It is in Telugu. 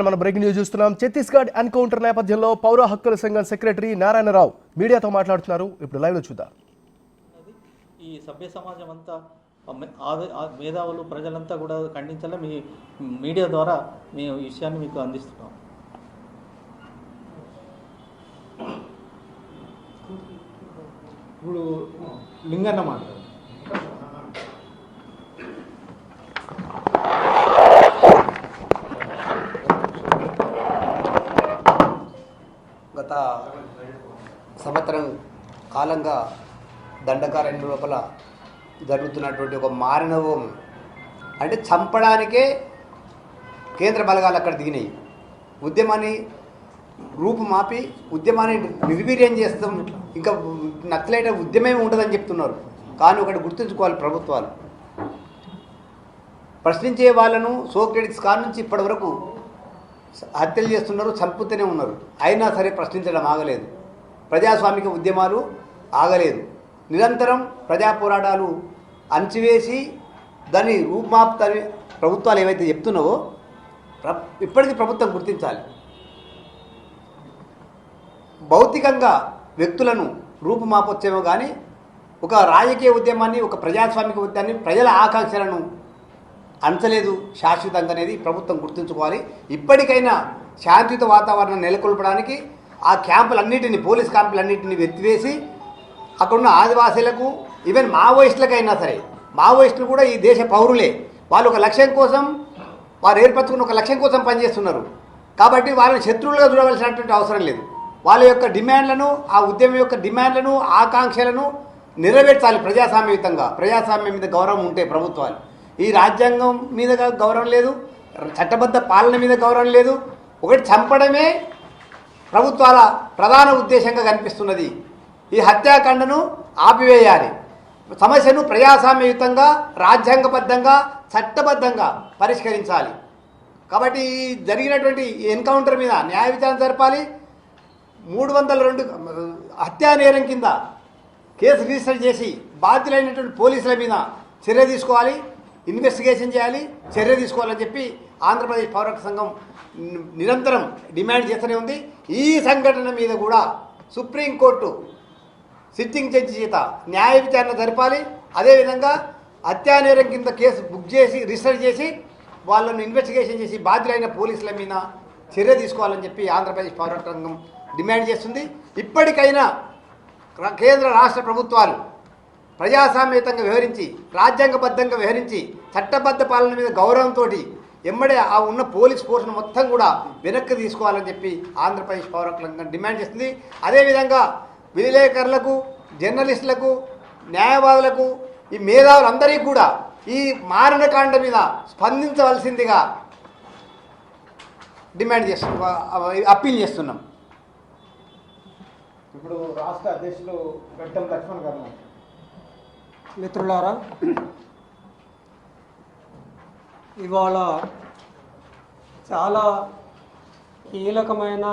మనం బ్రేకింగ్ న్యూస్ చూస్తున్నాం. ఛత్తీస్గఢ్ ఎన్కౌంటర్ నేపథ్యంలో పౌర హక్కుల సంఘం సెక్రటరీ నారాయణరావు మీడియాతో మాట్లాడుతున్నారు. ఇప్పుడు లైవ్ లో చూద్దాం. ఈ సభ్య సమాజం అంతా మేధావులు ప్రజలంతా కూడా ఖండించాలని మీ మీడియా ద్వారా మేము ఈ విషయాన్ని మీకు అందిస్తున్నాం. ఇప్పుడు లింగన్న మాట్లాడు. గత సంవత్సరం కాలంగా దండకారణ్యం లోపల జరుగుతున్నటువంటి ఒక మారణవం అంటే చంపడానికే కేంద్ర బలగాలు అక్కడ దిగినాయి. ఉద్యమాన్ని రూపుమాపి ఉద్యమాన్ని నిర్వీర్యం చేస్తాం, ఇంకా నక్సలైట్ ఉద్యమమే ఉంటుందని చెప్తున్నారు. కానీ ఒకటి గుర్తుంచుకోవాలి, ప్రభుత్వాలు ప్రశ్నించే వాళ్ళను సోక్రటిక్స్ కాడ నుంచి ఇప్పటి వరకు హత్యలు చేస్తున్నారు, చంపుతూనే ఉన్నారు. అయినా సరే ప్రశ్నించడం ఆగలేదు. ప్రజాస్వామిక ఉద్యమాలు ఆగలేదు. నిరంతరం ప్రజా పోరాటాలు అణచివేసి దాన్ని రూపుమాపుతాని ప్రభుత్వాలు ఏవైతే చెప్తున్నావో ఇప్పటికీ ప్రభుత్వం గుర్తించాలి. భౌతికంగా వ్యక్తులను రూపుమాపొచ్చేమో కానీ ఒక రాజకీయ ఉద్యమాన్ని, ఒక ప్రజాస్వామిక ఉద్యమాన్ని, ప్రజల ఆకాంక్షలను అంచలేదు శాశ్వతంగా అనేది ప్రభుత్వం గుర్తుంచుకోవాలి. ఇప్పటికైనా శాంతియుత వాతావరణం నెలకొల్పడానికి ఆ క్యాంపులన్నింటినీ, పోలీస్ క్యాంపులన్నింటినీ ఎత్తివేసి అక్కడున్న ఆదివాసీలకు, ఈవెన్ మావోయిస్టులకైనా సరే, మావోయిస్టులు కూడా ఈ దేశ పౌరులే. వాళ్ళు ఒక లక్ష్యం కోసం, వారు ఏర్పరచుకున్న ఒక లక్ష్యం కోసం పనిచేస్తున్నారు. కాబట్టి వాళ్ళని శత్రువులుగా చూడవలసినటువంటి అవసరం లేదు. వాళ్ళ యొక్క డిమాండ్లను, ఆ ఉద్యమం యొక్క డిమాండ్లను, ఆకాంక్షలను నెరవేర్చాలి ప్రజాస్వామ్యయుతంగా. ప్రజాస్వామ్యం మీద గౌరవం ఉంటే ప్రభుత్వాలు, ఈ రాజ్యాంగం మీద గౌరవం లేదు, చట్టబద్ధ పాలన మీద గౌరవం లేదు. ఒకటి చంపడమే ప్రభుత్వాల ప్రధాన ఉద్దేశంగా కనిపిస్తున్నది. ఈ హత్యాకాండను ఆపివేయాలి. సమస్యను ప్రజాస్వామ్యయుతంగా, రాజ్యాంగబద్ధంగా, చట్టబద్ధంగా పరిష్కరించాలి. కాబట్టి జరిగినటువంటి ఎన్కౌంటర్ మీద న్యాయ విచారణ జరపాలి. 302 హత్యా నేరం కింద కేసు రిజిస్టర్ చేసి బాధ్యులైనటువంటి పోలీసుల మీద చర్య తీసుకోవాలి, ఇన్వెస్టిగేషన్ చేయాలి, చర్య తీసుకోవాలని చెప్పి ఆంధ్రప్రదేశ్ పౌర హక్కుల సంఘం నిరంతరం డిమాండ్ చేస్తూనే ఉంది. ఈ సంఘటన మీద కూడా సుప్రీంకోర్టు సిట్టింగ్ జడ్జి చేత న్యాయ విచారణ జరపాలి. అదేవిధంగా హత్యానేరం కింద కేసు బుక్ చేసి రిజిస్టర్ చేసి వాళ్ళను ఇన్వెస్టిగేషన్ చేసి బాధ్యులైన పోలీసుల మీద చర్య తీసుకోవాలని చెప్పి ఆంధ్రప్రదేశ్ పౌర హక్కుల సంఘం డిమాండ్ చేస్తుంది. ఇప్పటికైనా కేంద్ర రాష్ట్ర ప్రభుత్వాలు ప్రజాస్వామ్యయుతంగా వ్యవహరించి, రాజ్యాంగబద్ధంగా వ్యవహరించి, చట్టబద్ధ పాలన మీద గౌరవంతో ఎమ్మడే ఆ ఉన్న పోలీస్ ఫోర్స్ను మొత్తం కూడా వెనక్కి తీసుకోవాలని చెప్పి ఆంధ్రప్రదేశ్ పౌర హక్కుల సంఘం డిమాండ్ చేస్తుంది. అదేవిధంగా విలేకరులకు, జర్నలిస్టులకు, న్యాయవాదులకు, ఈ మేధావులందరికీ కూడా ఈ మారణకాండ మీద స్పందించవలసిందిగా డిమాండ్ అప్పీల్ చేస్తున్నాం. ఇప్పుడు రాష్ట్ర అధ్యక్షులు గడ్డం లక్ష్మణ్ గారు. మిత్రులారా, ఇవాళ చాలా కీలకమైన